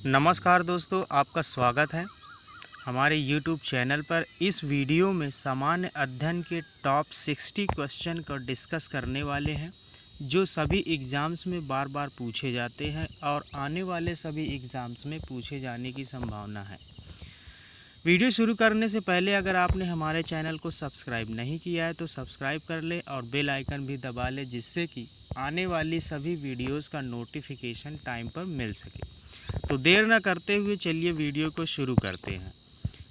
नमस्कार दोस्तों, आपका स्वागत है हमारे YouTube चैनल पर। इस वीडियो में सामान्य अध्ययन के टॉप 60 क्वेश्चन को डिस्कस करने वाले हैं, जो सभी एग्ज़ाम्स में बार बार पूछे जाते हैं और आने वाले सभी एग्ज़ाम्स में पूछे जाने की संभावना है। वीडियो शुरू करने से पहले अगर आपने हमारे चैनल को सब्सक्राइब नहीं किया है तो सब्सक्राइब कर लें और बेल आइकन भी दबा लें, जिससे कि आने वाली सभी वीडियोज़ का नोटिफिकेशन टाइम पर मिल सके। तो देर न करते हुए चलिए वीडियो को शुरू करते हैं।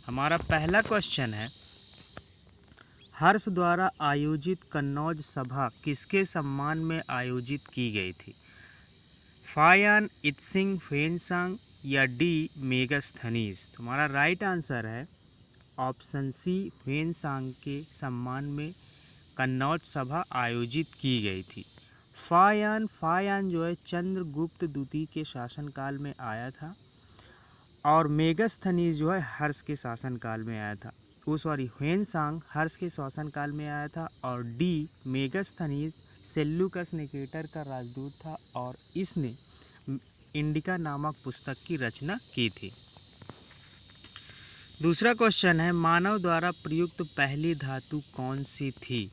हमारा पहला क्वेश्चन है, हर्ष द्वारा आयोजित कन्नौज सभा किसके सम्मान में आयोजित की गई थी? फायान इत्सिंग फेनसांग या डी मेगास्थनीज? तुम्हारा राइट आंसर है ऑप्शन सी, फेनसांग के सम्मान में कन्नौज सभा आयोजित की गई थी। फायान जो है चंद्रगुप्त द्वितीय के शासनकाल में आया था और मेगास्थनीज जो है हर्ष के शासनकाल में आया था। ह्वेनसांग हर्ष के शासनकाल में आया था और डी मेगास्थनीज सेल्यूकस निकेटर का राजदूत था और इसने इंडिका नामक पुस्तक की रचना की थी। दूसरा क्वेश्चन है, मानव द्वारा प्रयुक्त पहली धातु कौन सी थी?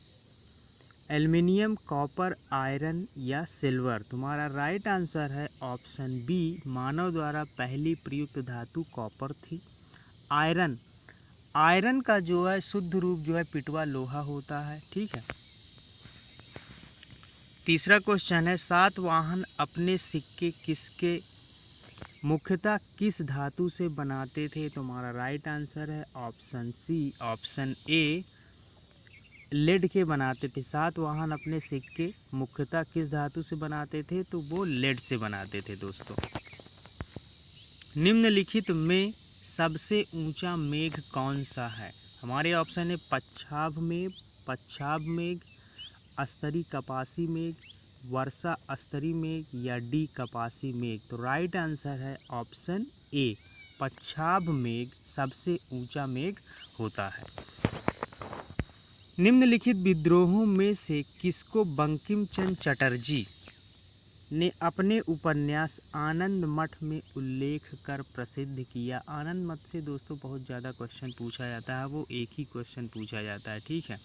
एल्युमिनियम, कॉपर, आयरन या सिल्वर? तुम्हारा राइट आंसर है ऑप्शन बी, मानव द्वारा पहली प्रयुक्त धातु कॉपर थी। आयरन का जो है शुद्ध रूप जो है पिटवा लोहा होता है। ठीक है। तीसरा क्वेश्चन है, सातवाहन अपने सिक्के मुख्यतः किस धातु से बनाते थे? तुम्हारा राइट आंसर है ऑप्शन ए, लेड के बनाते थे। सातवाहन अपने सिक्के मुख्यतः किस धातु से बनाते थे? तो वो लेड से बनाते थे दोस्तों। निम्नलिखित में सबसे ऊंचा मेघ कौन सा है? हमारे ऑप्शन है पच्छाद मेघ, स्तरी कपासी मेघ, वर्षा स्तरी मेघ या डी कपासी मेघ? तो राइट आंसर है ऑप्शन ए, पच्छाद मेघ सबसे ऊंचा मेघ होता है। निम्नलिखित विद्रोहों में से किसको बंकिम चंद्र चटर्जी ने अपने उपन्यास आनंद मठ में उल्लेख कर प्रसिद्ध किया? आनंद मठ से दोस्तों बहुत ज़्यादा क्वेश्चन पूछा जाता है, वो एक ही क्वेश्चन पूछा जाता है। ठीक है।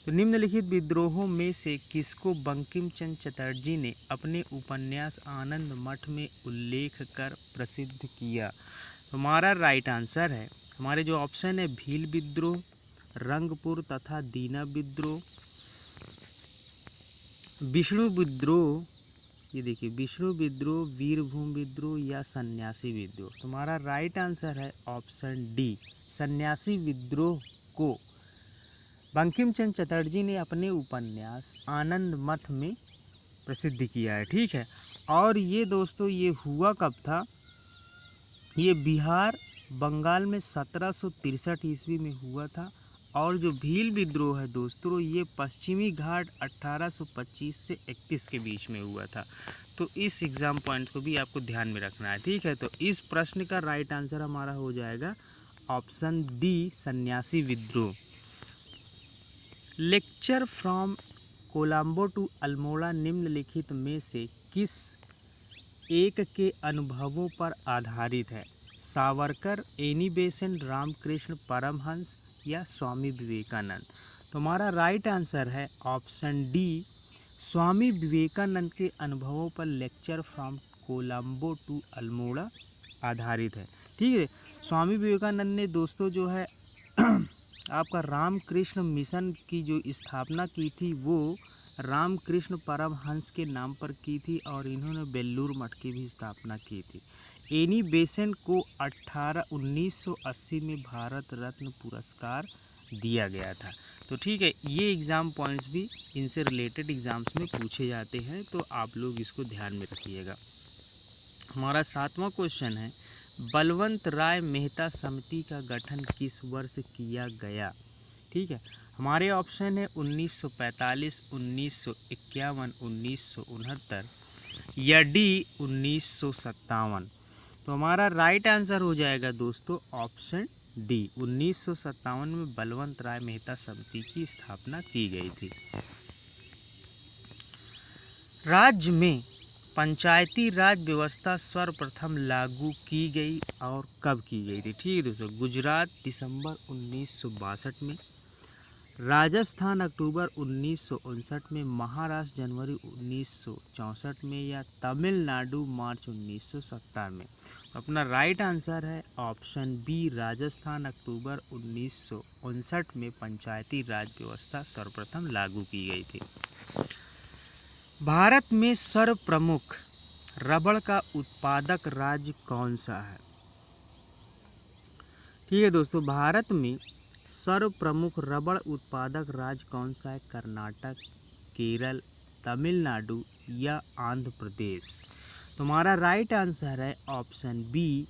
तो निम्नलिखित विद्रोहों में से किसको बंकिम चंद्र चटर्जी ने अपने उपन्यास आनंद मठ में उल्लेख कर प्रसिद्ध किया? हमारा राइट आंसर है, हमारे जो ऑप्शन है भील विद्रोह, रंगपुर तथा दीना विद्रोह, विष्णु विद्रोह, ये देखिए विष्णु विद्रोह, वीरभूम विद्रोह या सन्यासी विद्रोह? तुम्हारा राइट आंसर है ऑप्शन डी, सन्यासी विद्रोह को बंकिम चंद्र चटर्जी ने अपने उपन्यास आनंद मठ में प्रसिद्ध किया है। ठीक है। और ये दोस्तों ये हुआ कब था? ये बिहार बंगाल में 1763 ईस्वी में हुआ था। और जो भील विद्रोह है दोस्तों, ये पश्चिमी घाट 1825 से 31 के बीच में हुआ था। तो इस एग्जाम पॉइंट को भी आपको ध्यान में रखना है। ठीक है। तो इस प्रश्न का राइट आंसर हमारा हो जाएगा ऑप्शन डी, सन्यासी विद्रोह। Lecture from Colombo to Almora निम्नलिखित में से किस एक के अनुभवों पर आधारित है? सावरकर, एनी बेसेंट, रामकृष्ण परमहंस या स्वामी विवेकानंद? तुम्हारा राइट आंसर है ऑप्शन डी, स्वामी विवेकानंद के अनुभवों पर lecture from Colombo to Almora आधारित है। ठीक है। स्वामी विवेकानंद ने दोस्तों जो है आपका रामकृष्ण मिशन की जो स्थापना की थी वो रामकृष्ण परमहंस के नाम पर की थी और इन्होंने बेल्लूर मठ की भी स्थापना की थी। एनी बेसेंट को 1980 में भारत रत्न पुरस्कार दिया गया था। तो ठीक है, ये एग्ज़ाम पॉइंट्स भी इनसे रिलेटेड एग्ज़ाम्स में पूछे जाते हैं, तो आप लोग इसको ध्यान में रखिएगा। हमारा 7वां क्वेश्चन है, बलवंत राय मेहता समिति का गठन किस वर्ष किया गया? ठीक है। हमारे ऑप्शन है 1945, 1951, 1969 या डी 1957? तो हमारा राइट आंसर हो जाएगा दोस्तों ऑप्शन डी, 1957 में बलवंत राय मेहता समिति की स्थापना की गई थी। राज्य में पंचायती राज व्यवस्था सर्वप्रथम लागू की गई और कब की गई थी? ठीक है दोस्तों, गुजरात दिसंबर 1962 में, राजस्थान अक्टूबर 1959 में, महाराष्ट्र जनवरी 1964 में, या तमिलनाडु मार्च 1970 में। तो अपना राइट आंसर है ऑप्शन बी, राजस्थान अक्टूबर 1959 में पंचायती राज व्यवस्था सर्वप्रथम लागू की गई थी। भारत में सर्वप्रमुख रबड़ का उत्पादक राज्य कौन सा है? ठीक है दोस्तों, भारत में सर्वप्रमुख रबड़ उत्पादक राज्य कौन सा है? कर्नाटक, केरल, तमिलनाडु या आंध्र प्रदेश। तुम्हारा राइट आंसर है ऑप्शन बी,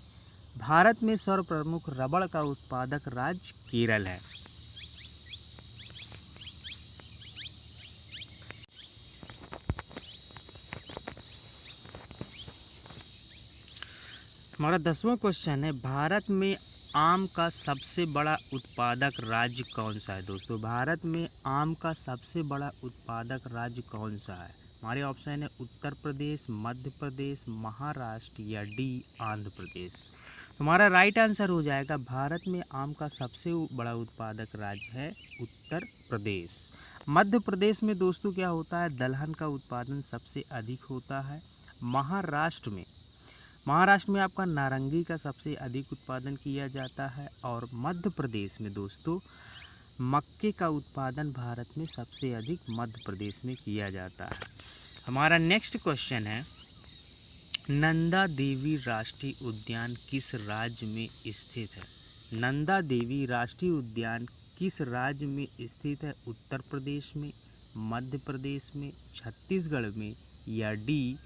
भारत में सर्वप्रमुख रबड़ का उत्पादक राज्य केरल है। हमारा 10वां क्वेश्चन है, भारत में आम का सबसे बड़ा उत्पादक राज्य कौन सा है? दोस्तों, भारत में आम का सबसे बड़ा उत्पादक राज्य कौन सा है? हमारे ऑप्शन है उत्तर प्रदेश, मध्य प्रदेश, महाराष्ट्र या डी आंध्र प्रदेश। हमारा राइट आंसर हो जाएगा, भारत में आम का सबसे बड़ा उत्पादक राज्य है उत्तर प्रदेश। मध्य प्रदेश में दोस्तों क्या होता है? दलहन का उत्पादन सबसे अधिक होता है। महाराष्ट्र में आपका नारंगी का सबसे अधिक उत्पादन किया जाता है, और मध्य प्रदेश में दोस्तों मक्के का उत्पादन भारत में सबसे अधिक मध्य प्रदेश में किया जाता है। हमारा नेक्स्ट क्वेश्चन है, नंदा देवी राष्ट्रीय उद्यान किस राज्य में स्थित है? नंदा देवी राष्ट्रीय उद्यान किस राज्य में स्थित है? उत्तर प्रदेश में, मध्य प्रदेश में, छत्तीसगढ़ में या डी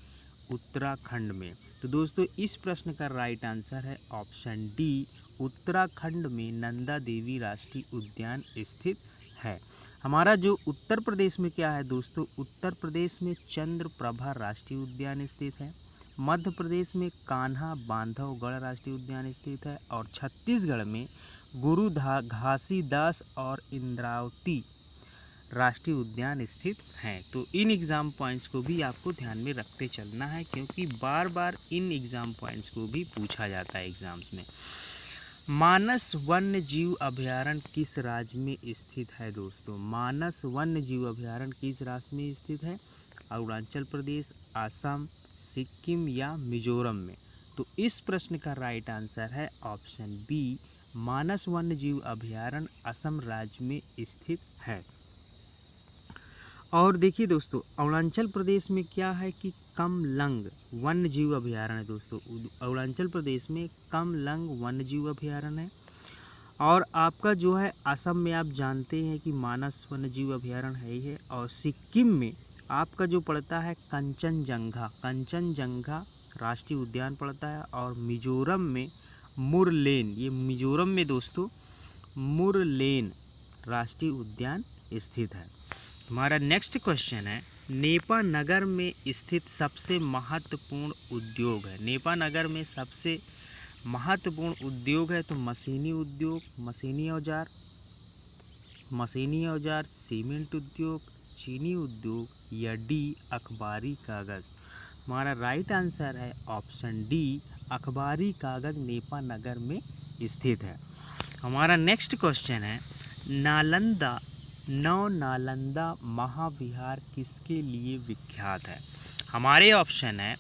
उत्तराखंड में। तो दोस्तों इस प्रश्न का राइट आंसर है ऑप्शन डी, उत्तराखंड में नंदा देवी राष्ट्रीय उद्यान स्थित है। हमारा जो उत्तर प्रदेश में क्या है दोस्तों? उत्तर प्रदेश में चंद्रप्रभा राष्ट्रीय उद्यान स्थित है, मध्य प्रदेश में कान्हा बांधवगढ़ राष्ट्रीय उद्यान स्थित है, और छत्तीसगढ़ में गुरु घासीदास और इंद्रावती राष्ट्रीय उद्यान स्थित हैं। तो इन एग्ज़ाम पॉइंट्स को भी आपको ध्यान में रखते चलना है, क्योंकि बार बार इन एग्ज़ाम पॉइंट्स को भी पूछा जाता है एग्ज़ाम्स में। मानस वन्य जीव अभयारण्य किस राज्य में स्थित है दोस्तों? मानस वन्य जीव अभयारण्य किस राज्य में स्थित है? अरुणाचल प्रदेश, असम, सिक्किम या मिजोरम में। तो इस प्रश्न का राइट आंसर है ऑप्शन बी, मानस वन्य जीव अभयारण्य असम राज्य में स्थित है। और देखिए दोस्तों, अरुणाचल प्रदेश में क्या है कि कमलंग वन्य जीव अभयारण्य है दोस्तों। अरुणाचल प्रदेश में कमलंग वन्य जीव अभयारण्य है। और आपका जो है असम में आप जानते हैं कि मानस वन्य जीव अभयारण्य है ही है। और सिक्किम में आपका जो पड़ता है कंचनजंगा राष्ट्रीय उद्यान पड़ता है। और मिजोरम में मुरलेन, ये मिजोरम में दोस्तों मुरलेन राष्ट्रीय उद्यान स्थित है। हमारा नेक्स्ट क्वेश्चन है, नेपा नगर में स्थित सबसे महत्वपूर्ण उद्योग है। नेपा नगर में सबसे महत्वपूर्ण उद्योग है तो मशीनी उद्योग, मशीनी औजार, सीमेंट उद्योग, चीनी उद्योग या डी अखबारी कागज़। हमारा राइट आंसर है ऑप्शन डी, अखबारी कागज़ नेपा नगर में स्थित है। हमारा नेक्स्ट क्वेश्चन है, नालंदा महाविहार किसके लिए विख्यात है? हमारे ऑप्शन है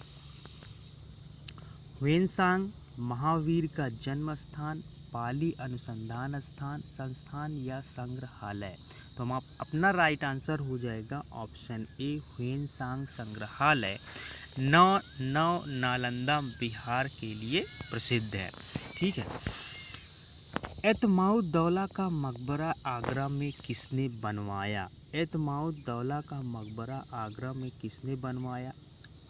ह्वेनसांग महावीर का जन्म स्थान, पाली अनुसंधान संस्थान या संग्रहालय। तो हम अपना राइट आंसर हो जाएगा ऑप्शन ए, ह्वेनसांग संग्रहालय नालंदा बिहार के लिए प्रसिद्ध है। ठीक है। एतमाउद्दौला का मकबरा आगरा में किसने बनवाया? एतमाउद्दौला का मकबरा आगरा में किसने बनवाया?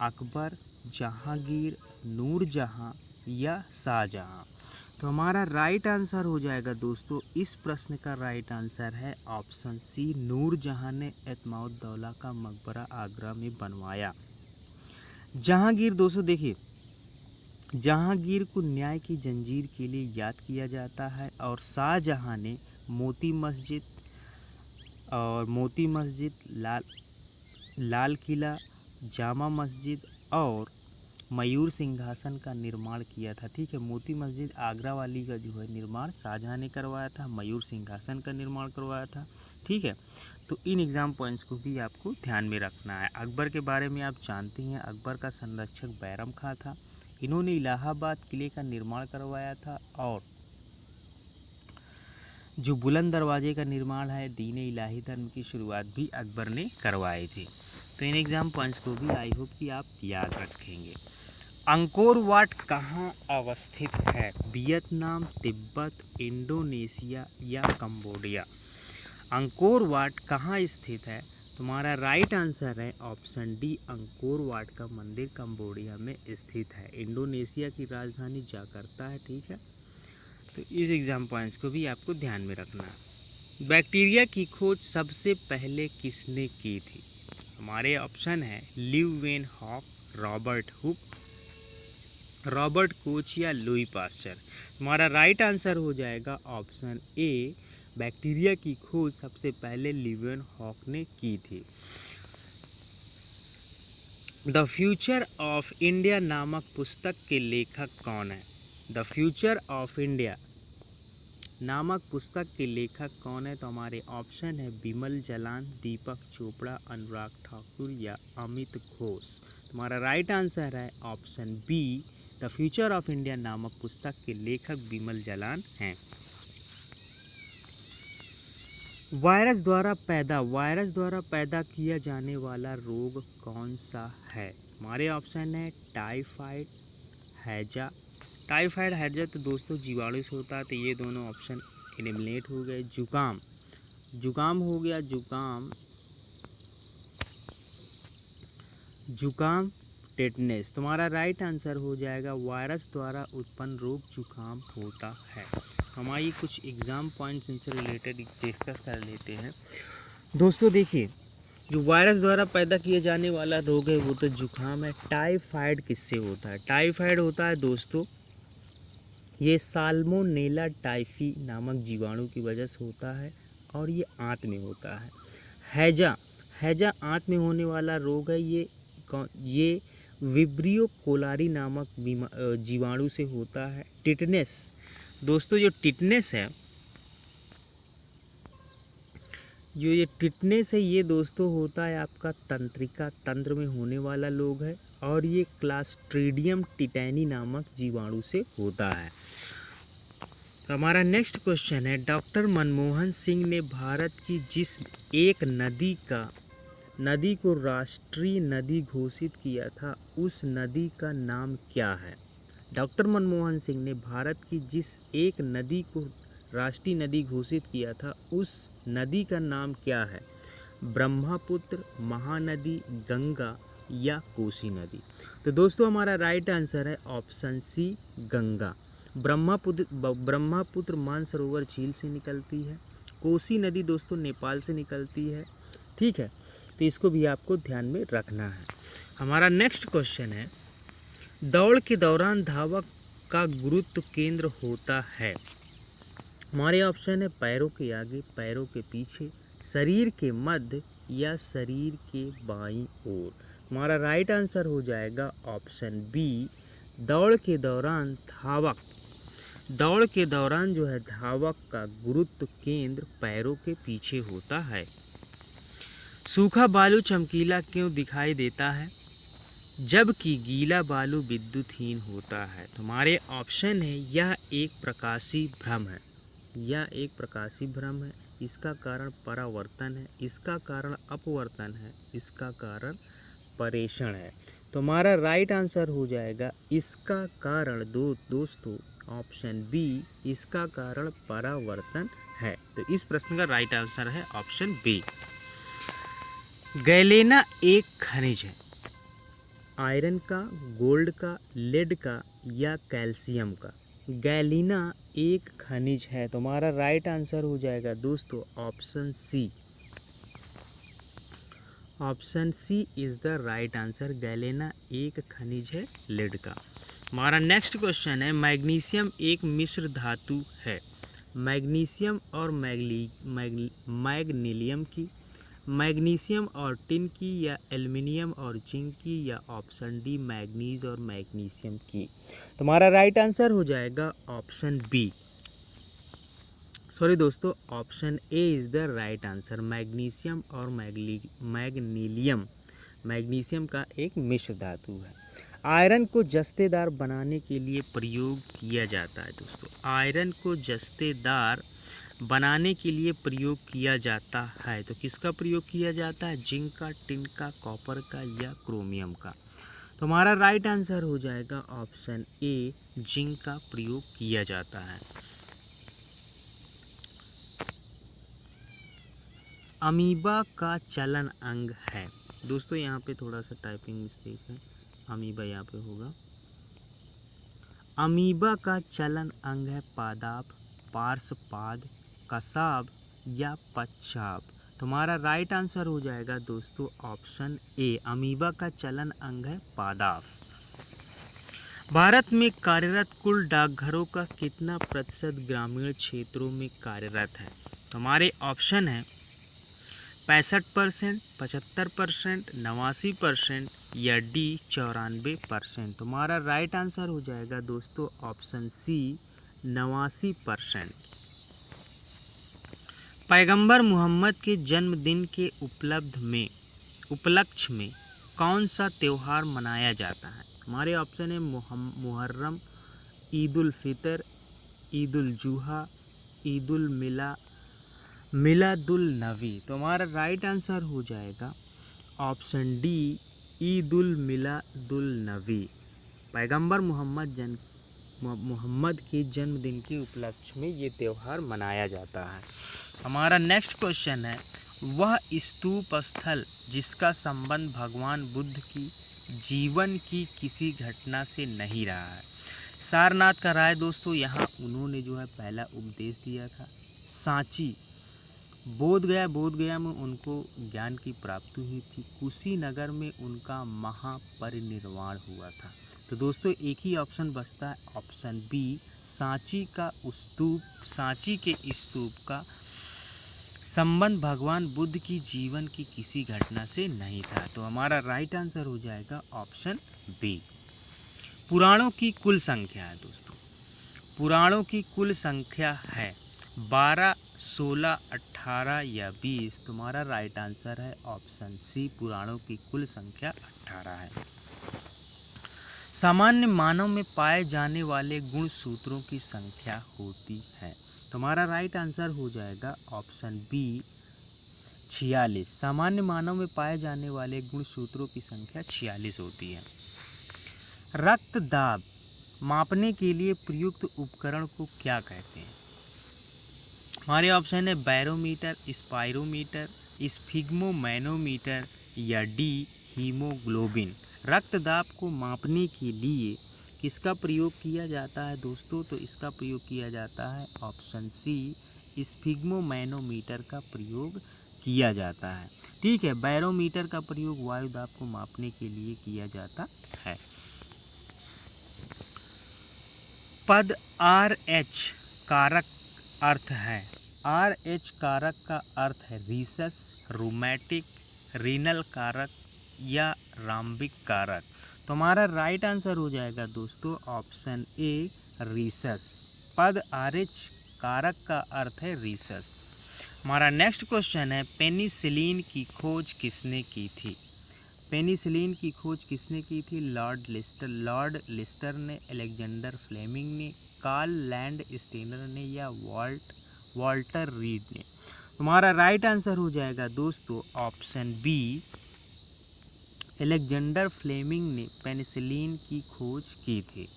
अकबर, जहांगीर, नूरजहां या शाहजहां। तो हमारा राइट आंसर हो जाएगा दोस्तों, इस प्रश्न का राइट आंसर है ऑप्शन सी, नूरजहां ने एतमाउद्दौला का मकबरा आगरा में बनवाया। जहांगीर दोस्तों देखिए, जहांगीर को न्याय की जंजीर के लिए याद किया जाता है। और शाहजहां ने मोती मस्जिद, लाल किला, जामा मस्जिद और मयूर सिंहासन का निर्माण किया था। ठीक है, मोती मस्जिद आगरा वाली का जो है निर्माण शाहजहां ने करवाया था, मयूर सिंहासन का निर्माण करवाया था। ठीक है, तो इन एग्ज़ाम पॉइंट्स को भी आपको ध्यान में रखना है। अकबर के बारे में आप जानते हैं, अकबर का संरक्षक बैरम खां था। इन्होंने इलाहाबाद किले का निर्माण करवाया था और जो बुलंद दरवाजे का निर्माण है, दीन इलाही धर्म की शुरुआत भी अकबर ने करवाई थी। तो इन एग्ज़ाम पॉइंट्स को भी आई होप कि आप याद रखेंगे। अंकोर वाट कहाँ अवस्थित है? वियतनाम, तिब्बत, इंडोनेशिया या कंबोडिया? अंकोर वाट कहाँ स्थित है? तुम्हारा राइट आंसर है ऑप्शन डी, अंकोर वाट का मंदिर कंबोडिया में स्थित है। इंडोनेशिया की राजधानी जकार्ता है। ठीक है, तो इस एग्जाम पॉइंट्स को भी आपको ध्यान में रखना है। बैक्टीरिया की खोज सबसे पहले किसने की थी? हमारे ऑप्शन है Leeuwenhoek, Robert Hooke, Robert Koch या लुई पास्चर। हमारा राइट आंसर हो जाएगा ऑप्शन ए, बैक्टीरिया की खोज सबसे पहले ल्यूवेनहॉक ने की थी। द फ्यूचर ऑफ इंडिया नामक पुस्तक के लेखक कौन है? द फ्यूचर ऑफ इंडिया नामक पुस्तक के लेखक कौन है? तो हमारे ऑप्शन है बिमल जलान, दीपक चोपड़ा, अनुराग ठाकुर या अमित घोष। तुम्हारा राइट आंसर है option B, the future of India नामक पुस्तक के लेखक बिमल जलान हैं। वायरस द्वारा पैदा किया जाने वाला रोग कौन सा है? हमारे ऑप्शन है टाइफाइड, हैजा। टाइफाइड, हैजा तो दोस्तों जीवाणु से होता है, तो ये दोनों ऑप्शन एलिमिनेट हो गए। जुकाम हो गया, जुकाम टेटनेस। तुम्हारा राइट आंसर हो जाएगा वायरस द्वारा उत्पन्न रोग जुकाम होता है। हमारी कुछ एग्जाम पॉइंट्स इनसे रिलेटेड डिस्कस कर लेते हैं। दोस्तों देखिए, जो वायरस द्वारा पैदा किया जाने वाला रोग है वो तो जुकाम है। टाइफाइड किससे होता है? टाइफाइड होता है दोस्तों, ये साल्मोनेला टाइफी नामक जीवाणु की वजह से होता है और ये आंत में होता है। हैजा आंत में होने वाला रोग है। ये विब्रियो कोलारी नामक जीवाणु से होता है। टिटनेस दोस्तों, जो टिटनेस है ये दोस्तों होता है आपका तंत्रिका तंत्र में होने वाला रोग है और ये क्लास्ट्रीडियम टिटैनी नामक जीवाणु से होता है। तो हमारा नेक्स्ट क्वेश्चन है, डॉक्टर मनमोहन सिंह ने भारत की जिस एक नदी को राष्ट्रीय नदी घोषित किया था, उस नदी का नाम क्या है? डॉक्टर मनमोहन सिंह ने भारत की जिस एक नदी को राष्ट्रीय नदी घोषित किया था, उस नदी का नाम क्या है? ब्रह्मपुत्र, महानदी, गंगा या कोसी नदी? तो दोस्तों हमारा राइट आंसर है ऑप्शन सी, गंगा। ब्रह्मपुत्र मानसरोवर झील से निकलती है। कोसी नदी दोस्तों नेपाल से निकलती है। ठीक है, तो इसको भी आपको ध्यान में रखना है। हमारा नेक्स्ट क्वेश्चन है, दौड़ के दौरान धावक का गुरुत्व केंद्र होता है। हमारे ऑप्शन है पैरों के आगे, पैरों के पीछे, शरीर के मध्य या शरीर के बाईं ओर। हमारा राइट आंसर हो जाएगा ऑप्शन बी, दौड़ के दौरान जो है धावक का गुरुत्व केंद्र पैरों के पीछे होता है। सूखा बालू चमकीला क्यों दिखाई देता है, जबकि गीला बालू विद्युतहीन होता है? तुम्हारे ऑप्शन है यह एक प्रकाशीय भ्रम है, इसका कारण परावर्तन है, इसका कारण अपवर्तन है, इसका कारण परेषण है। तुम्हारा राइट आंसर हो जाएगा इसका कारण दोस्तों ऑप्शन बी, इसका कारण परावर्तन है। तो इस प्रश्न का राइट आंसर है ऑप्शन बी। गैलेना एक खनिज है, आयरन का, गोल्ड का, लेड का या कैल्शियम का? गैलेना एक खनिज है। तुम्हारा राइट आंसर हो जाएगा दोस्तों option C. Option C is the right answer. Galena एक खनिज है लेड का। हमारा नेक्स्ट क्वेश्चन है, मैग्नीशियम एक मिश्र धातु है। मैग्नीशियम और मैग्नीलियम की मैग्नीशियम और टिन की, या एल्युमिनियम और जिंक की, या ऑप्शन डी मैग्नीज और मैग्नीशियम की। तुम्हारा राइट आंसर हो जाएगा ऑप्शन बी, सॉरी दोस्तों, option A is the right answer. Magnesium और मैग्नीलियम मैग्नीशियम का एक मिश्र धातु है। आयरन को जस्तेदार बनाने के लिए प्रयोग किया जाता है दोस्तों, आयरन को जस्तेदार बनाने के लिए प्रयोग किया जाता है, तो किसका प्रयोग किया जाता है? जिंक का, टिन का, कॉपर का, या क्रोमियम का। तुम्हारा राइट आंसर हो जाएगा ऑप्शन ए, जिंक का प्रयोग किया जाता है। अमीबा का चलन अंग है दोस्तों, यहाँ पे थोड़ा सा टाइपिंग मिस्टेक है, अमीबा यहाँ पे होगा। अमीबा का चलन अंग है पादाप, पार्श्वपाद, कसाब, या पच्छाब। तुम्हारा राइट आंसर हो जाएगा दोस्तों ऑप्शन ए, अमीबा का चलन अंग है पादाप। भारत में कार्यरत कुल डाकघरों का कितना प्रतिशत ग्रामीण क्षेत्रों में कार्यरत है? हमारे ऑप्शन है 65%, 75%, 89%, या डी 94%। तुम्हारा राइट आंसर हो जाएगा दोस्तों ऑप्शन सी, 89%। पैगंबर मोहम्मद के जन्मदिन के उपलक्ष्य में कौन सा त्यौहार मनाया जाता है? हमारे ऑप्शन है मुहर्रम, ईद उल फितर, ईद उल जुहा, ईद उल मिलादुल नबी। तो हमारा राइट आंसर हो जाएगा ऑप्शन डी, ईद उल मिलादुल नबी। पैगंबर मोहम्मद के जन्मदिन के उपलक्ष्य में ये त्यौहार मनाया जाता है। हमारा नेक्स्ट क्वेश्चन है, वह स्तूप स्थल जिसका संबंध भगवान बुद्ध की जीवन की किसी घटना से नहीं रहा है? सारनाथ का राय दोस्तों, यहाँ उन्होंने जो है पहला उपदेश दिया था। सांची, बोधगया में उनको ज्ञान की प्राप्ति हुई थी। कुशीनगर में उनका महापरिनिर्वाण हुआ था। तो दोस्तों एक ही ऑप्शन बचता है, ऑप्शन बी, सांची के स्तूप का संबंध भगवान बुद्ध की जीवन की किसी घटना से नहीं था। तो हमारा राइट आंसर हो जाएगा ऑप्शन बी। पुराणों की कुल संख्या है दोस्तों, पुराणों की कुल संख्या है 12, 16, 18 या 20। तुम्हारा राइट आंसर है ऑप्शन सी, पुराणों की कुल संख्या 18 है। सामान्य मानव में पाए जाने वाले गुण सूत्रों की संख्या होती है। तुम्हारा राइट आंसर हो जाएगा ऑप्शन बी, 46। सामान्य मानव में पाए जाने वाले गुण सूत्रों की संख्या 46 होती है। रक्त दाब मापने के लिए प्रयुक्त उपकरण को क्या कहते हैं? हमारे ऑप्शन है बैरोमीटर, स्पाइरोमीटर, स्फिग्मोमैनोमीटर, या डी हीमोग्लोबिन। रक्तदाब को मापने के लिए किसका प्रयोग किया जाता है दोस्तों? तो इसका प्रयोग किया जाता है ऑप्शन सी, स्फिग्मोमैनोमीटर का प्रयोग किया जाता है। ठीक है, बैरोमीटर का प्रयोग वायु दाब को मापने के लिए किया जाता है। पद RH कारक अर्थ है। RH कारक का अर्थ है रीसस, रूमेटिक, रीनल कारक, या राम्बिक कारक। तुम्हारा राइट आंसर हो जाएगा दोस्तों ऑप्शन ए, रीसस। पद RH कारक का अर्थ है रीसस। हमारा नेक्स्ट क्वेश्चन है, पेनिसिलिन की खोज किसने की थी? पेनिसिलिन की खोज किसने की थी? लॉर्ड लिस्टर ने, अलेक्जेंडर फ्लेमिंग ने, कार्ल लैंड स्टेनर ने, या वाल्टर रीड ने। तुम्हारा राइट आंसर हो जाएगा दोस्तों ऑप्शन बी, अलेक्जेंडर फ्लेमिंग ने पेनिसिलिन की खोज की थी।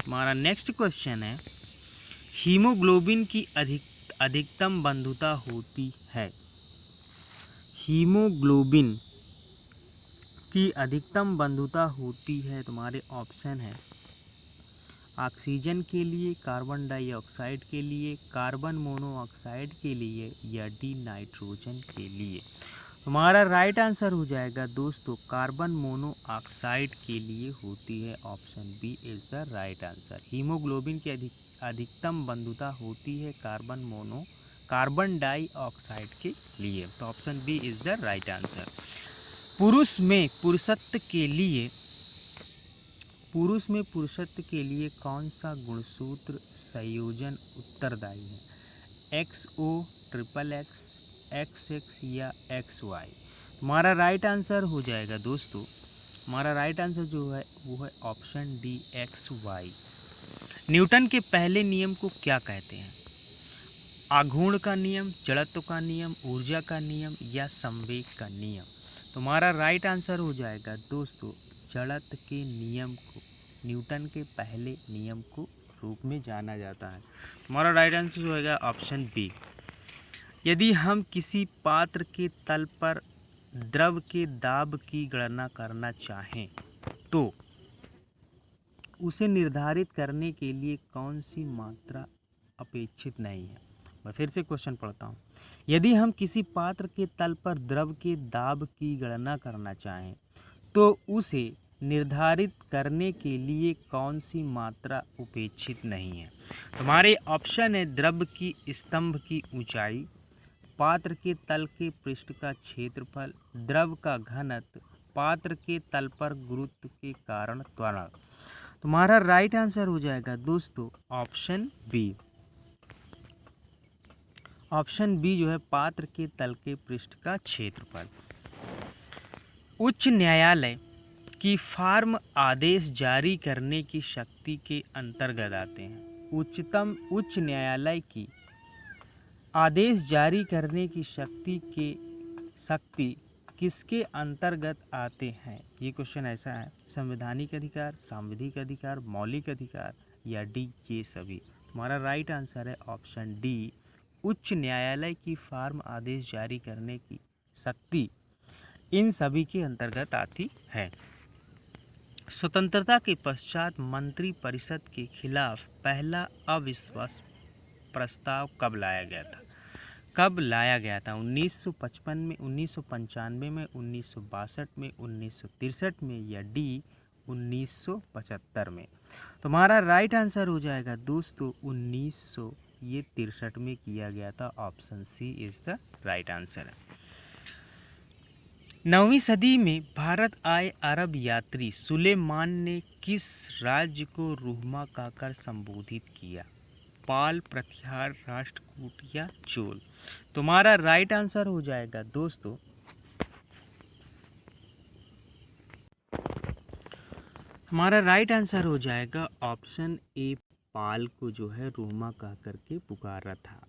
हमारा नेक्स्ट क्वेश्चन है, हीमोग्लोबिन की अधिकतम बंधुता होती है। हीमोग्लोबिन की अधिकतम बंधुता होती है, तुम्हारे ऑप्शन है ऑक्सीजन के लिए, कार्बन डाइऑक्साइड के लिए, कार्बन मोनोऑक्साइड के लिए, या डी नाइट्रोजन के लिए। तुम्हारा राइट आंसर हो जाएगा दोस्तों कार्बन मोनोऑक्साइड के लिए होती है। Option B is the right answer. Haemoglobin की अधिकतम बंधुता होती है कार्बन डाइऑक्साइड के लिए। तो option B is the right answer. पुरुष में पुरुषत्व के लिए कौन सा गुणसूत्र संयोजन उत्तरदायी है? XO, XXX, XX या XY? हमारा राइट आंसर हो जाएगा दोस्तों, हमारा राइट आंसर जो है वो है ऑप्शन डी XY। न्यूटन के पहले नियम को क्या कहते हैं? आघूर्ण का नियम, जड़त्व का नियम, ऊर्जा का नियम या संवेग का नियम? तो हमारा राइट आंसर हो जाएगा दोस्तों जड़त्व के नियम को न्यूटन के पहले नियम को रूप में जाना जाता है। हमारा राइट आंसर जो होगा ऑप्शन बी। यदि हम किसी पात्र के तल पर द्रव के दाब की गणना करना चाहें तो उसे निर्धारित करने के लिए कौन सी मात्रा अपेक्षित नहीं है? मैं फिर से क्वेश्चन पढ़ता हूँ। यदि हम किसी पात्र के तल पर द्रव के दाब की गणना करना चाहें तो उसे निर्धारित करने के लिए कौन सी मात्रा उपेक्षित नहीं है? हमारे ऑप्शन है द्रव की स्तंभ की ऊंचाई, पात्र के तल के पृष्ठ का क्षेत्रफल, द्रव का घनत्व, पात्र के तल पर गुरुत्व के कारण त्वरण। तुम्हारा राइट आंसर हो जाएगा दोस्तों ऑप्शन बी। ऑप्शन बी जो है पात्र के तल के पृष्ठ का क्षेत्रफल। उच्च न्यायालय की फॉर्म आदेश जारी करने की शक्ति के अंतर्गत आते हैं। उच्च न्यायालय की आदेश जारी करने की शक्ति किसके अंतर्गत आते हैं? ये क्वेश्चन ऐसा है। संवैधानिक अधिकार, सांविधिक अधिकार, मौलिक अधिकार या डी ये सभी? हमारा राइट आंसर है ऑप्शन डी। उच्च न्यायालय की फॉर्म आदेश जारी करने की शक्ति इन सभी के अंतर्गत आती है। स्वतंत्रता के पश्चात मंत्री परिषद के खिलाफ पहला अविश्वास प्रस्ताव कब लाया गया था? 1955 में, 1995 में, 1962 में, 1963 में या डी 1975 में? तुम्हारा राइट आंसर हो जाएगा दोस्तों 1963 में किया गया था। Option C is the right answer है। 9वीं सदी में भारत आए अरब यात्री सुलेमान ने किस राज्य को रूहमा कहकर संबोधित किया? पाल, प्रत्याहार, राष्ट्रकूट या चोल? तुम्हारा राइट आंसर हो जाएगा दोस्तों हमारा राइट आंसर हो जाएगा ऑप्शन ए। पाल को जो है रूहमा कह करके पुकारा था।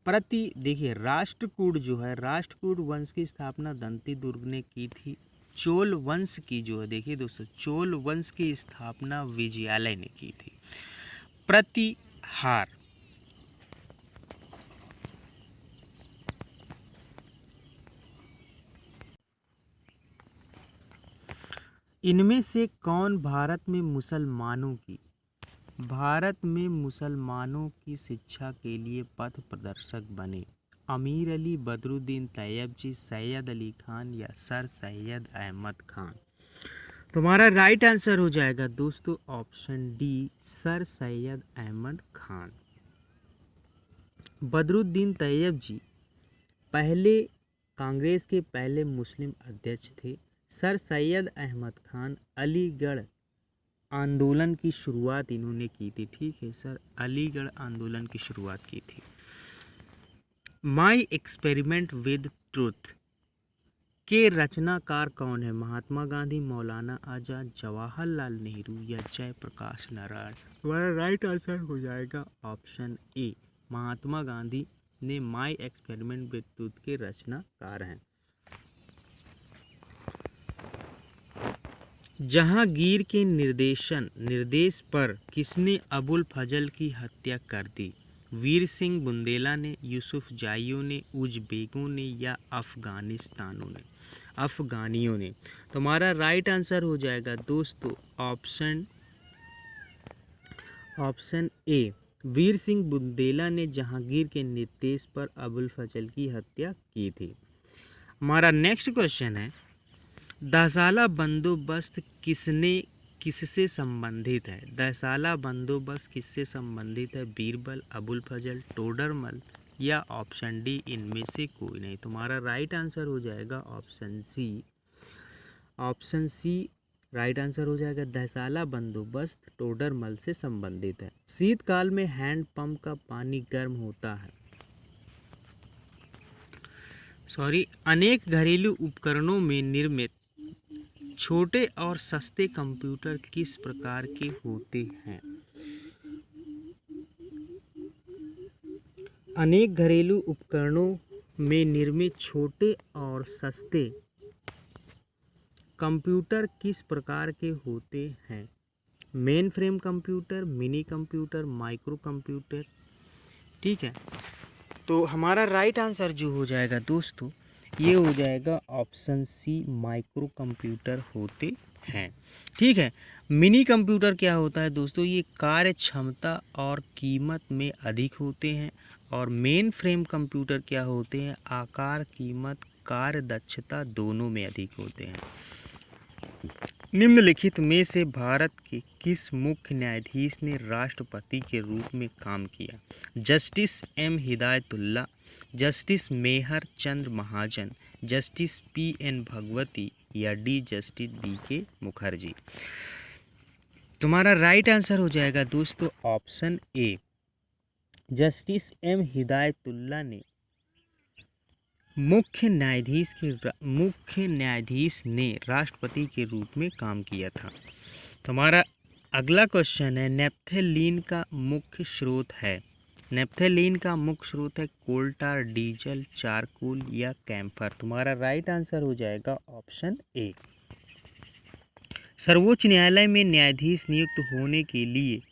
देखिए राष्ट्रकूट जो है, राष्ट्रकूट वंश की स्थापना दंती दुर्ग ने की थी। चोल वंश की जो है, देखिए दोस्तों, चोल वंश की स्थापना विजयालय ने की थी। प्रतिहार इनमें से कौन भारत में मुसलमानों की शिक्षा के लिए पथ प्रदर्शक बने? अमीर अली, बदरुद्दीन तैयब जी, सैयद अली खान या सर सैयद अहमद खान? तुम्हारा राइट आंसर हो जाएगा दोस्तों option D, sir Syed Ahmed Khan. Badruddin Tyabji Congress के पहले मुस्लिम अध्यक्ष थे। सर सैयद अहमद खान अलीगढ़ आंदोलन की शुरुआत इन्होंने की थी। ठीक है सर, अलीगढ़ आंदोलन की शुरुआत की थी। माई एक्सपेरिमेंट विद ट्रूथ के रचनाकार कौन है? महात्मा गांधी, मौलाना आजाद, जवाहरलाल नेहरू या जयप्रकाश नारायण? हमारा राइट आंसर हो जाएगा ऑप्शन ए। महात्मा गांधी ने माई एक्सपेरिमेंट विद ट्रूथ के रचनाकार हैं। जहांगीर के निर्देश पर किसने अबुल फजल की हत्या कर दी? वीर सिंह बुंदेला ने, यूसुफ जाइयों ने, उज़्बेकों ने या अफगानियों ने? तुम्हारा राइट आंसर हो जाएगा दोस्तों ऑप्शन ए। वीर सिंह बुंदेला ने जहांगीर के निर्देश पर अबुल फजल की हत्या की थी। हमारा नेक्स्ट क्वेश्चन है, दसाला बंदोबस्त किससे संबंधित है? दसाला बंदोबस्त किससे संबंधित है? बीरबल, अबुल फजल, टोडरमल या ऑप्शन डी इनमें से कोई नहीं। तुम्हारा राइट आंसर हो जाएगा option C. Option C right answer हो जाएगा। दहसाला बंदोबस्त टोडरमल से संबंधित है। शीतकाल में हैंड पंप का पानी गर्म होता है। अनेक घरेलू उपकरणों में निर्मित छोटे और सस्ते कंप्यूटर किस प्रकार के होते हैं? अनेक घरेलू उपकरणों में निर्मित छोटे और सस्ते कंप्यूटर किस प्रकार के होते हैं? Main frame computer, mini computer, micro computer. ठीक है, तो हमारा राइट आंसर जो हो जाएगा दोस्तों, ये हो जाएगा ऑप्शन सी, माइक्रो कंप्यूटर होते हैं। ठीक है, मिनी कंप्यूटर क्या होता है दोस्तों? ये कार्य क्षमता और कीमत में अधिक होते हैं। और मेन फ्रेम कंप्यूटर क्या होते हैं? आकार, कीमत, कार्य दक्षता दोनों में अधिक होते हैं। निम्नलिखित में से भारत के किस मुख्य न्यायाधीश ने राष्ट्रपति के रूप में काम किया? जस्टिस एम हिदायतुल्ला, जस्टिस मेहर चंद्र महाजन, जस्टिस पी.एन. भगवती या डी जस्टिस बी.के. मुखर्जी। तुम्हारा राइट आंसर हो जाएगा दोस्तों option A. Justice M Hidayatullah ने मुख्य न्यायाधीश ने राष्ट्रपति के रूप में काम किया था। तुम्हारा अगला क्वेश्चन है, नेप्थेलीन का मुख्य स्रोत है। नेप्थेलीन का मुख्य स्रोत है कोल्टार, डीजल, चारकोल या कैम्फर। तुम्हारा राइट आंसर हो जाएगा ऑप्शन ए। सर्वोच्च न्यायालय में न्यायाधीश नियुक्त होने के लिए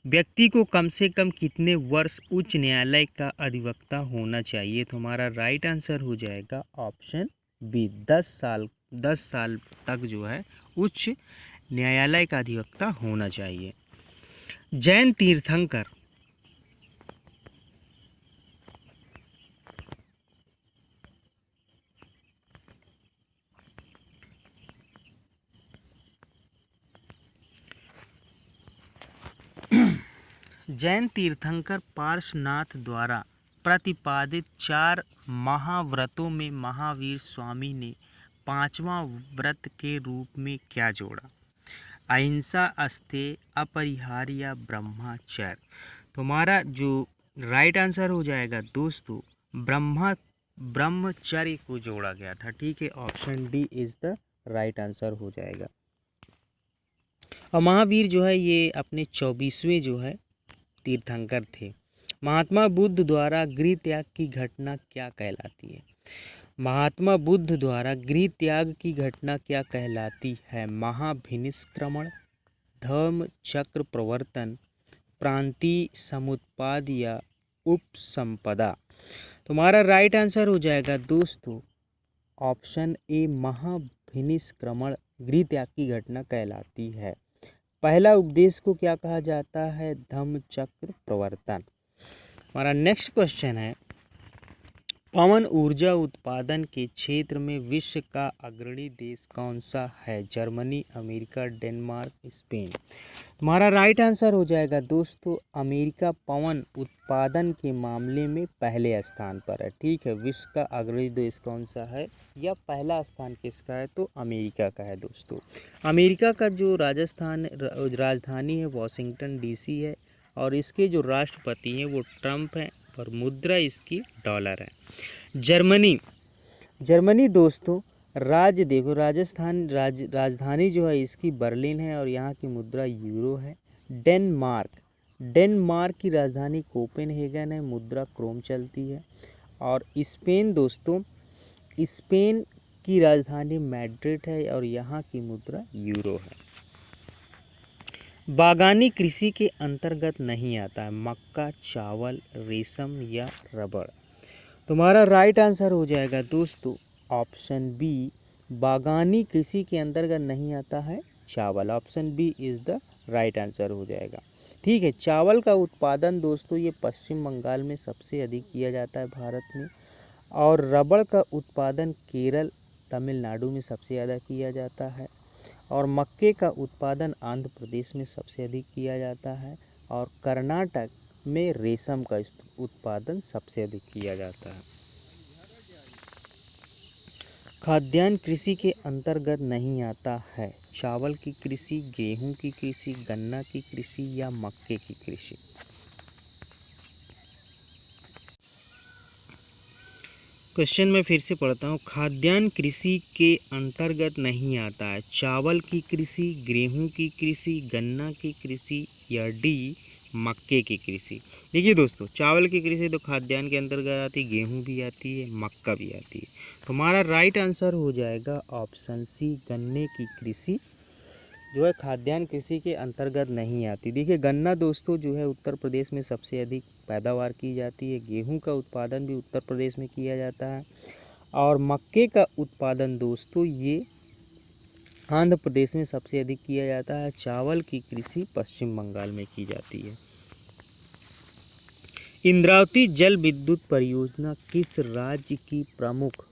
व्यक्ति को कम से कम कितने वर्ष उच्च न्यायालय का अधिवक्ता होना चाहिए? तुम्हारा राइट आंसर हो जाएगा ऑप्शन बी, 10 साल तक जो है उच्च न्यायालय का अधिवक्ता होना चाहिए। जैन तीर्थंकर जैन तीर्थंकर पार्श्वनाथ द्वारा प्रतिपादित 4 महाव्रतों में महावीर स्वामी ने 5वां व्रत के रूप में क्या जोड़ा? अहिंसा, अस्तेय, अपरिहार्य या ब्रह्मचर्य। तुम्हारा जो राइट आंसर हो जाएगा दोस्तों, ब्रह्मचर्य को जोड़ा गया था। ठीक है, option D is the right answer हो जाएगा। और महावीर जो है ये अपने 24वें जो है तीर्थंकर थे। महात्मा बुद्ध द्वारा गृह त्याग की घटना क्या कहलाती है? महात्मा बुद्ध द्वारा गृह त्याग की घटना क्या कहलाती है? महाभिनिष्क्रमण, धर्म चक्र प्रवर्तन, प्रांतीय समुत्पाद या उपसंपदा। तुम्हारा राइट आंसर हो जाएगा दोस्तों ऑप्शन ए, महाभिनिष्क्रमण गृह त्याग की घटना कहलाती है। पहला उपदेश को क्या कहा जाता है? धम्म चक्र प्रवर्तन। हमारा नेक्स्ट क्वेश्चन है, पवन ऊर्जा उत्पादन के क्षेत्र में विश्व का अग्रणी देश कौन सा है? Germany, America, Denmark, Spain. तुम्हारा राइट आंसर हो जाएगा दोस्तों अमेरिका पवन उत्पादन के मामले में पहले स्थान पर है। ठीक है, विश्व का अग्रणी देश कौन सा है या पहला स्थान किसका है? तो अमेरिका का है दोस्तों। अमेरिका का जो राजधानी है वॉशिंगटन डीसी है और इसके जो राष्ट्रपति हैं वो ट्रंप हैं और मुद्रा इसकी डॉलर है। जर्मनी दोस्तों राजधानी जो है इसकी बर्लिन है और यहाँ की मुद्रा यूरो है। डेनमार्क की राजधानी कोपेनहेगन है, मुद्रा क्रोन चलती है। और स्पेन दोस्तों, स्पेन की राजधानी मैड्रिड है और यहाँ की मुद्रा यूरो है। बागानी कृषि के अंतर्गत नहीं आता है मक्का, चावल, रेशम या रबड़। तुम्हारा राइट आंसर हो जाएगा दोस्तों ऑप्शन बी, बागानी कृषि के अंतर्गत नहीं आता है चावल। Option B is the right answer हो जाएगा। ठीक है, चावल का उत्पादन दोस्तों ये पश्चिम बंगाल में सबसे अधिक किया जाता है भारत में। और रबड़ का उत्पादन केरल, तमिलनाडु में सबसे ज़्यादा किया जाता है। और मक्के का उत्पादन आंध्र प्रदेश में सबसे अधिक किया जाता है। और कर्नाटक में रेशम का उत्पादन सबसे अधिक किया जाता है। खाद्यान्न कृषि के अंतर्गत नहीं आता है। चावल की कृषि, गेहूं की कृषि, गन्ना की कृषि या मक्के की कृषि। क्वेश्चन मैं फिर से पढ़ता हूँ। खाद्यान्न कृषि के अंतर्गत नहीं आता है। चावल की कृषि, गेहूं की कृषि, गन्ना की कृषि या डी मक्के की कृषि। देखिए दोस्तों, चावल की कृषि तो खाद्यान्न के अंतर्गत आती है, गेहूं भी आती है, मक्का भी आती है। तो हमारा राइट आंसर हो जाएगा ऑप्शन सी, गन्ने की कृषि जो है खाद्यान्न कृषि के अंतर्गत नहीं आती। देखिए गन्ना दोस्तों जो है उत्तर प्रदेश में सबसे अधिक पैदावार की जाती है। गेहूं का उत्पादन भी उत्तर प्रदेश में किया जाता है और मक्के का उत्पादन दोस्तों ये आंध्र प्रदेश में सबसे अधिक किया जाता है। चावल की कृषि पश्चिम बंगाल में की जाती है। इंद्रावती जल विद्युत परियोजना किस राज्य की प्रमुख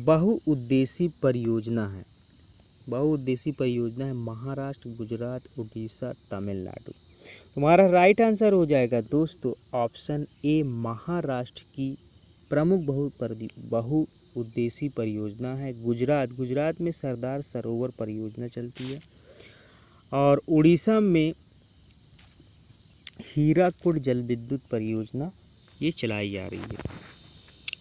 बहुउद्देशीय परियोजना है? बहुउद्देशीय परियोजना है महाराष्ट्र, गुजरात, उड़ीसा, तमिलनाडु। तुम्हारा राइट आंसर हो जाएगा दोस्तों ऑप्शन ए, महाराष्ट्र की प्रमुख बहुउद्देशीय परियोजना है गुजरात में सरदार सरोवर परियोजना चलती है और उड़ीसा में हीराकुड जल विद्युत परियोजना ये चलाई जा रही है।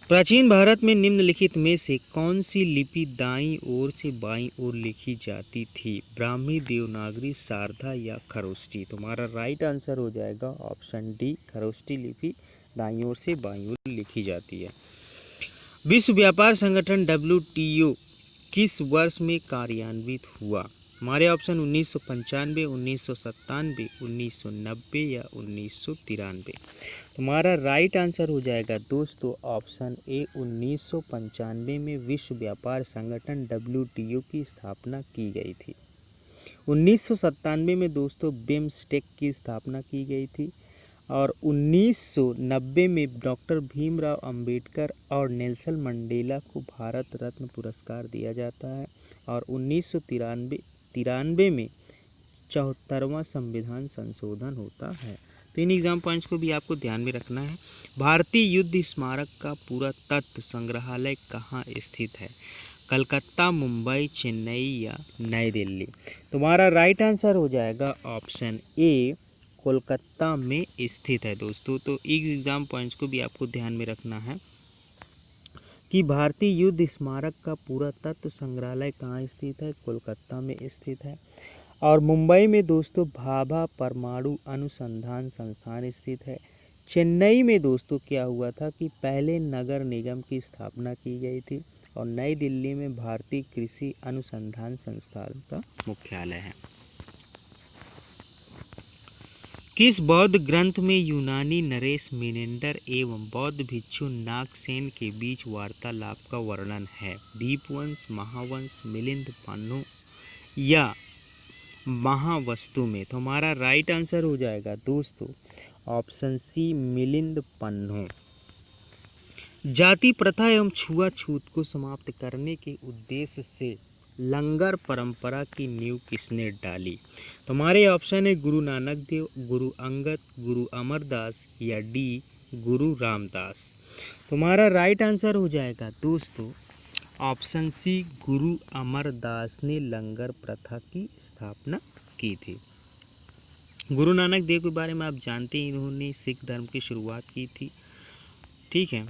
प्राचीन भारत में निम्नलिखित में से कौन सी लिपि दाईं ओर से बाईं ओर लिखी जाती थी? ब्राह्मी, देवनागरी, शारदा या खरोष्टी। तुम्हारा राइट आंसर हो जाएगा ऑप्शन डी, खरोष्टी लिपि दाईं ओर से बाईं ओर लिखी जाती है। विश्व व्यापार संगठन WTO किस वर्ष में कार्यान्वित हुआ? हमारे ऑप्शन 1995, 1997, 1990 या 1993। तुम्हारा राइट आंसर हो जाएगा दोस्तों ऑप्शन ए, 1995 में विश्व व्यापार संगठन WTO की स्थापना की गई थी। 1997 में दोस्तों बिम्स्टेक की स्थापना की गई थी और 1990 में डॉक्टर भीमराव अंबेडकर और नेल्सन मंडेला को भारत रत्न पुरस्कार दिया जाता है और 1993 में 74वां संविधान संशोधन होता है। तो इन एग्जाम पॉइंट्स को भी आपको ध्यान में रखना है। भारतीय युद्ध स्मारक का पुरातत्व संग्रहालय कहाँ स्थित है? कलकत्ता, मुंबई, चेन्नई या नई दिल्ली। तुम्हारा राइट आंसर हो जाएगा ऑप्शन ए, कोलकाता में स्थित है दोस्तों। तो इस एग्जाम पॉइंट्स को भी आपको ध्यान में रखना है कि भारतीय युद्ध स्मारक का पुरातत्व संग्रहालय कहाँ स्थित है? कोलकाता में स्थित है। और मुंबई में दोस्तों भाभा परमाणु अनुसंधान संस्थान स्थित है। चेन्नई में दोस्तों क्या हुआ था कि पहले नगर निगम की स्थापना की गई थी और नई दिल्ली में भारतीय कृषि अनुसंधान संस्थान का मुख्यालय है। किस बौद्ध ग्रंथ में यूनानी नरेश मेनेंडर एवं बौद्ध भिक्षु नागसेन के बीच वार्तालाप का वर्णन है? दीपवंश, महावंश, मिलिंद पन्नु या महावस्तु में। तो हमारा राइट आंसर हो जाएगा दोस्तों ऑप्शन सी, मिलिंद पन्नु। जाति प्रथा एवं छुआछूत को समाप्त करने के उद्देश्य से लंगर परंपरा की नींव किसने डाली? तुम्हारे ऑप्शन है गुरु नानक देव, गुरु अंगद, गुरु अमरदास या डी गुरु रामदास। तुम्हारा राइट आंसर हो जाएगा दोस्तों ऑप्शन सी, गुरु अमरदास ने लंगर प्रथा की स्थापना की थी। गुरु नानक देव के बारे में आप जानते हैं, इन्होंने सिख धर्म की शुरुआत की थी। ठीक है,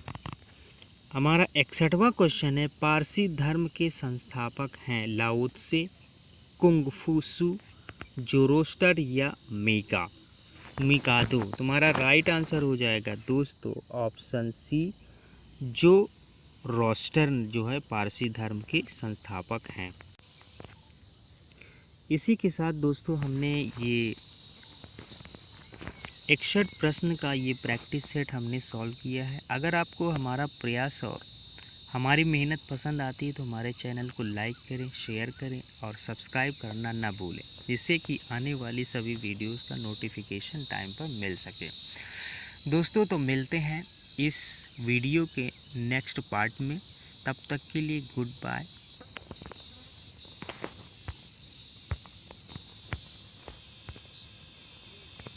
हमारा 61वां क्वेश्चन है, पारसी धर्म के संस्थापक हैं लाओ त्से, कुंगफूसु, जोरोस्टर या मिकादो। तुम्हारा राइट आंसर हो जाएगा दोस्तों ऑप्शन सी, जो रोस्टर जो है पारसी धर्म के संस्थापक हैं। इसी के साथ दोस्तों हमने ये 61 प्रश्न का ये प्रैक्टिस सेट हमने सॉल्व किया है। अगर आपको हमारा प्रयास और हमारी मेहनत पसंद आती है तो हमारे चैनल को लाइक करें, शेयर करें और सब्सक्राइब करना ना भूलें, जिससे कि आने वाली सभी वीडियोस का नोटिफिकेशन टाइम पर मिल सके। दोस्तों तो मिलते हैं इस वीडियो के नेक्स्ट पार्ट में, तब तक के लिए गुड बाय।